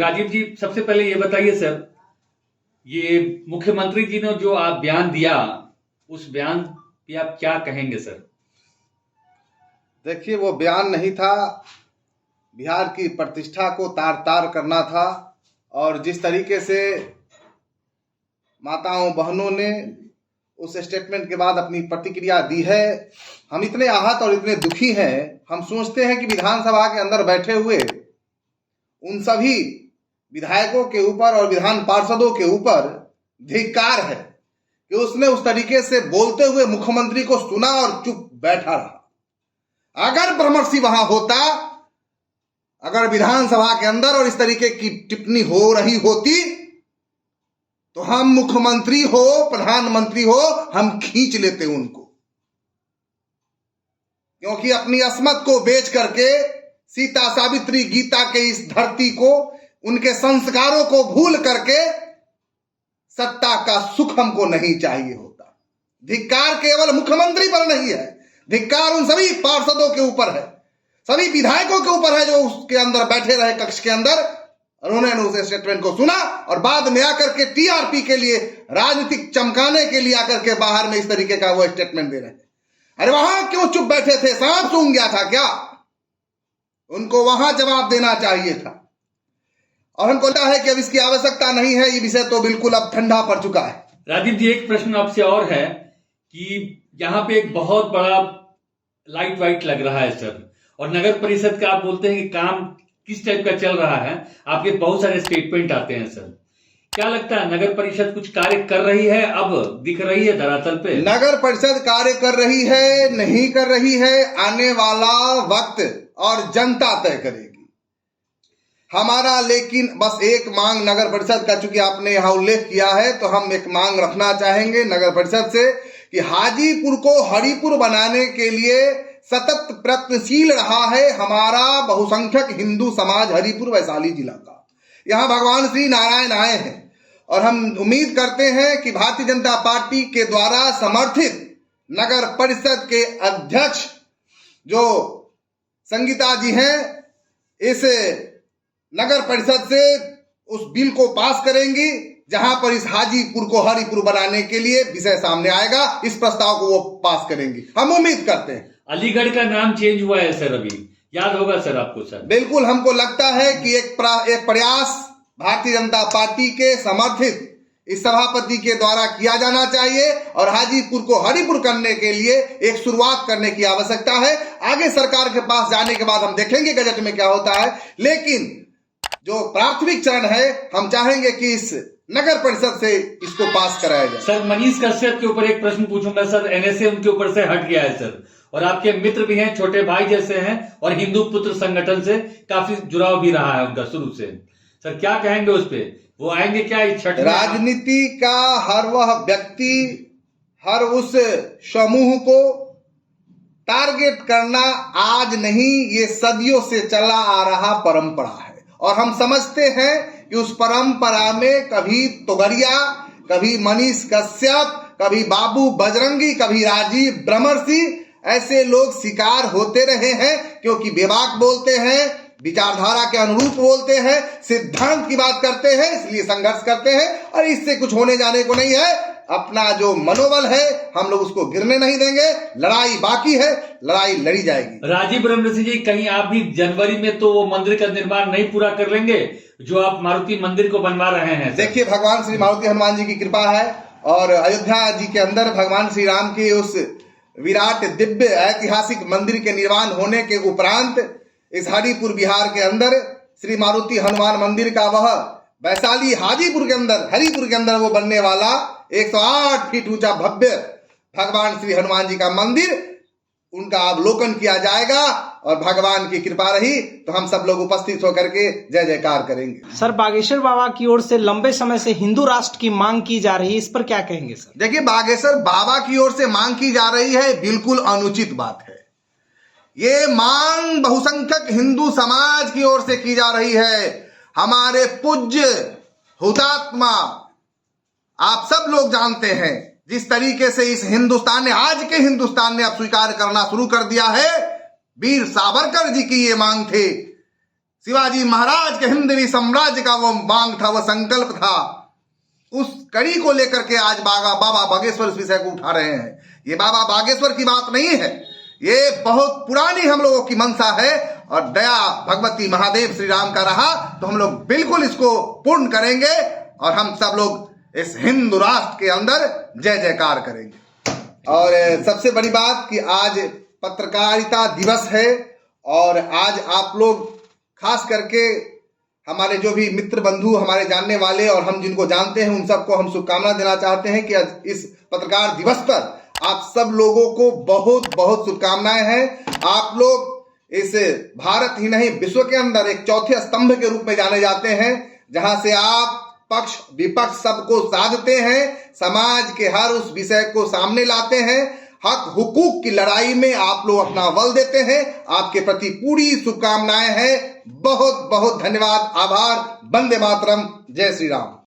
राजीव जी, सबसे पहले ये बताइए सर, ये मुख्यमंत्री जी ने जो आप बयान दिया, उस बयान पे आप क्या कहेंगे सर? देखिए, वो बयान नहीं था, बिहार की प्रतिष्ठा को तार तार करना था। और जिस तरीके से माताओं बहनों ने उस स्टेटमेंट के बाद अपनी प्रतिक्रिया दी है, हम इतने आहत और इतने दुखी हैं। हम सोचते हैं कि विधानसभा के अंदर बैठे हुए उन सभी विधायकों के ऊपर और विधान पार्षदों के ऊपर धिक्कार है कि उसने उस तरीके से बोलते हुए मुख्यमंत्री को सुना और चुप बैठा रहा। अगर ब्रह्मर्षि वहां होता, अगर विधानसभा के अंदर और इस तरीके की टिप्पणी हो रही होती, तो हम मुख्यमंत्री हो, प्रधानमंत्री हो, हम खींच लेते उनको। क्योंकि अपनी अस्मत को बेच करके सीता सावित्री गीता के इस धरती को, उनके संस्कारों को भूल करके सत्ता का सुख हमको नहीं चाहिए होता। धिक्कार केवल मुख्यमंत्री पर नहीं है, धिक्कार उन सभी पार्षदों के ऊपर है, सभी विधायकों के ऊपर है जो उसके अंदर बैठे रहे कक्ष के अंदर। उन्होंने उस स्टेटमेंट को सुना और बाद में आकर के टीआरपी के लिए, राजनीतिक चमकाने के लिए आकर के बाहर में इस तरीके का वो स्टेटमेंट दे रहे हैं। अरे वहां क्यों चुप बैठे थे? सांप सूंघ गया था क्या? उनको वहां जवाब देना चाहिए था। और हमको लगता है कि अब इसकी आवश्यकता नहीं है, ये विषय तो बिल्कुल अब ठंडा पड़ चुका है। राजीव जी, एक प्रश्न आपसे और है कि यहाँ पे एक बहुत बड़ा लाइट वाइट लग रहा है सर, और नगर परिषद का आप बोलते हैं कि काम किस टाइप का चल रहा है, आपके बहुत सारे स्टेटमेंट आते हैं सर। क्या लगता है नगर परिषद कुछ कार्य कर रही है? अब दिख रही है धरातल पे? नगर परिषद कार्य कर रही है, नहीं कर रही है, आने वाला वक्त और जनता तय करेगी। हमारा लेकिन बस एक मांग नगर परिषद का, चूंकि आपने यहां उल्लेख किया है, तो हम एक मांग रखना चाहेंगे नगर परिषद से कि हाजीपुर को हरिपुर बनाने के लिए सतत प्रयत्नशील रहा है हमारा बहुसंख्यक हिंदू समाज हरिपुर वैशाली जिला का। यहां भगवान श्री नारायण आए हैं और हम उम्मीद करते हैं कि भारतीय जनता पार्टी के द्वारा समर्थित नगर परिषद के अध्यक्ष जो संगीता जी हैं, इस नगर परिषद से उस बिल को पास करेंगी जहां पर इस हाजीपुर को हरिपुर बनाने के लिए विषय सामने आएगा। इस प्रस्ताव को वो पास करेंगी, हम उम्मीद करते हैं। अलीगढ़ का नाम चेंज हुआ है सर, अभी याद होगा सर आपको सर? बिल्कुल, हमको लगता है कि एक प्रयास भारतीय जनता पार्टी के समर्थित इस सभापति के द्वारा किया जाना चाहिए और हाजीपुर को हरिपुर करने के लिए एक शुरुआत करने की आवश्यकता है। आगे सरकार के पास जाने के बाद हम देखेंगे बजट में क्या होता है, लेकिन जो प्राथमिक चरण है, हम चाहेंगे कि इस नगर परिषद से इसको पास कराया जाए। सर, मनीष कश्यप के ऊपर एक प्रश्न पूछूंगा सर। एनएसए उनके ऊपर से हट गया है सर, और आपके मित्र भी हैं, छोटे भाई जैसे हैं, और हिंदू पुत्र संगठन से काफी जुड़ाव भी रहा है उनका शुरू से। सर, क्या कहेंगे उस पे? वो आएंगे क्या इस छठ? राजनीति का हर वह व्यक्ति, हर उस समूह को टारगेट करना आज नहीं, ये सदियों से चला आ रहा परंपरा है। और हम समझते हैं कि उस परंपरा में कभी तोगड़िया, कभी मनीष कश्यप, कभी बाबू बजरंगी, कभी राजीव ब्रह्मर्षि, ऐसे लोग शिकार होते रहे हैं, क्योंकि बेबाक बोलते हैं, विचारधारा के अनुरूप बोलते हैं, सिद्धांत की बात करते हैं, इसलिए संघर्ष करते हैं। और इससे कुछ होने जाने को नहीं है। अपना जो मनोबल है, हम लोग उसको गिरने नहीं देंगे। लड़ाई बाकी है, लड़ाई लड़ी जाएगी। राजीव ब्रह्मर्षि जी, कहीं आप भी जनवरी में तो वो मंदिर का निर्माण नहीं पूरा कर लेंगे जो आप मारुति मंदिर को बनवा रहे हैं? देखिए, भगवान श्री मारुति हनुमान जी की कृपा है और अयोध्या जी के अंदर भगवान श्री राम के उस विराट दिव्य ऐतिहासिक मंदिर के निर्माण होने के उपरांत इस हरिपुर बिहार के अंदर श्री मारुति हनुमान मंदिर का वह वैशाली हाजीपुर के अंदर, हरिपुर के अंदर वो बनने वाला 108 फीट ऊंचा भव्य भगवान श्री हनुमान जी का मंदिर, उनका अवलोकन किया जाएगा और भगवान की कृपा रही तो हम सब लोग उपस्थित होकर के जय जयकार करेंगे। सर, बागेश्वर बाबा की ओर से लंबे समय से हिंदू राष्ट्र की मांग की जा रही है, इस पर क्या कहेंगे सर? देखिए, बागेश्वर बाबा की ओर से मांग की जा रही है, बिल्कुल अनुचित बात है। ये मांग बहुसंख्यक हिंदू समाज की ओर से की जा रही है। हमारे पूज्य हुतात्मा, आप सब लोग जानते हैं जिस तरीके से इस हिंदुस्तान ने, आज के हिंदुस्तान ने अब स्वीकार करना शुरू कर दिया है। वीर सावरकर जी की ये मांग थी, शिवाजी महाराज के हिंदवी साम्राज्य का वो मांग था, वो संकल्प था, उस कड़ी को लेकर के आज बाबा बागेश्वर इस विषय को उठा रहे हैं। ये बाबा बागेश्वर की बात नहीं है, ये बहुत पुरानी हम लोगों की मंशा है और दया भगवती महादेव श्री राम का रहा तो हम लोग बिल्कुल इसको पूर्ण करेंगे और हम सब लोग इस हिंदू राष्ट्र के अंदर जय जयकार करेंगे। और सबसे बड़ी बात कि आज पत्रकारिता दिवस है और आज आप लोग खास करके हमारे जो भी मित्र बंधु, हमारे जानने वाले और हम जिनको जानते हैं उन सबको हम शुभकामना देना चाहते हैं कि आज इस पत्रकार दिवस पर आप सब लोगों को बहुत बहुत शुभकामनाएं हैं। आप लोग इस भारत ही नहीं विश्व के अंदर एक चौथे स्तंभ के रूप में जाने जाते हैं, जहां से आप पक्ष विपक्ष सबको साधते हैं, समाज के हर उस विषय को सामने लाते हैं, हक हुकूक की लड़ाई में आप लोग अपना बल देते हैं। आपके प्रति पूरी शुभकामनाएं हैं। बहुत बहुत धन्यवाद, आभार। वंदे मातरम। जय श्री राम।